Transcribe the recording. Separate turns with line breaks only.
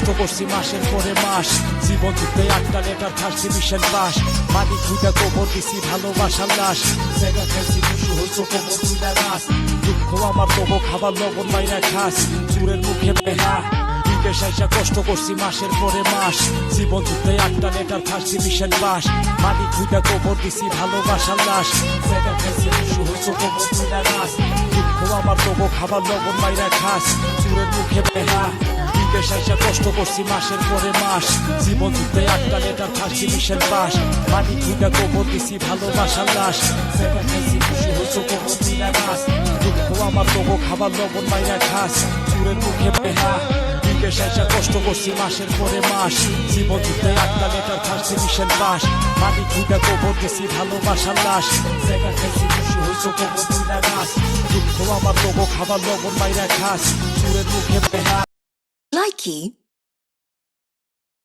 কষ্ট করছি মাসের পরে মাস, জীবন যুদ্ধে একটা লেটার ফার্স্ট ডিভিশন পাস। মাটি খুঁজে কবর দিছি ভালোবাসার লাশ, জায়গা খাইছি খুশি হইছো কবর দুইটা গাছ। দুঃখ আমার তবু খাবার লবণ মাইরা খাস, চুরের মুখে বেহা বিদেশ আইসা কষ্ট করছি মাসের পরে মাস, জীবন যুদ্ধে একটা লেটার ফার্স্ট ডিভিশন পাস। মাটি খুঁজে কবর দিছি ভালোবাসার লাশ, জায়গা খাইছি খুশি হইছো কবর দুইটা গাছ। দুঃখ আমার তবু খাবার লবণ মাইরা খাস, চুরের মুখে বেহা বিদেশ আইসা কষ্ট করছি মাসের পরে মাস, জীবন যুদ্ধে একটা লেটার ফার্স্ট ডিভিশন পাস। মাটি খুঁজে কবর দিছি ভালোবাসার লাশ, জায়গা খাইছি খুশি হইছো কবর দুইটা গাছ। দুঃখ আমার তবু খাবার লবণ মাইরা খাস, চুরের মুখে বেহা বিদেশ আইসা কষ্ট করছি মাসের পরে মাস, জীবন যুদ্ধে একটা লেটার ফার্স্ট ডিভিশন পাস। মাটি খুঁজে কবর দিছি ভালোবাসার লাশ, জায়গা খাইছি খুশি হইছো কবর দুইটা গাছ। দুঃখ আমার তবু খাবার লবণ মাইরা খাস, চুরের মুখে বেহা।
Likey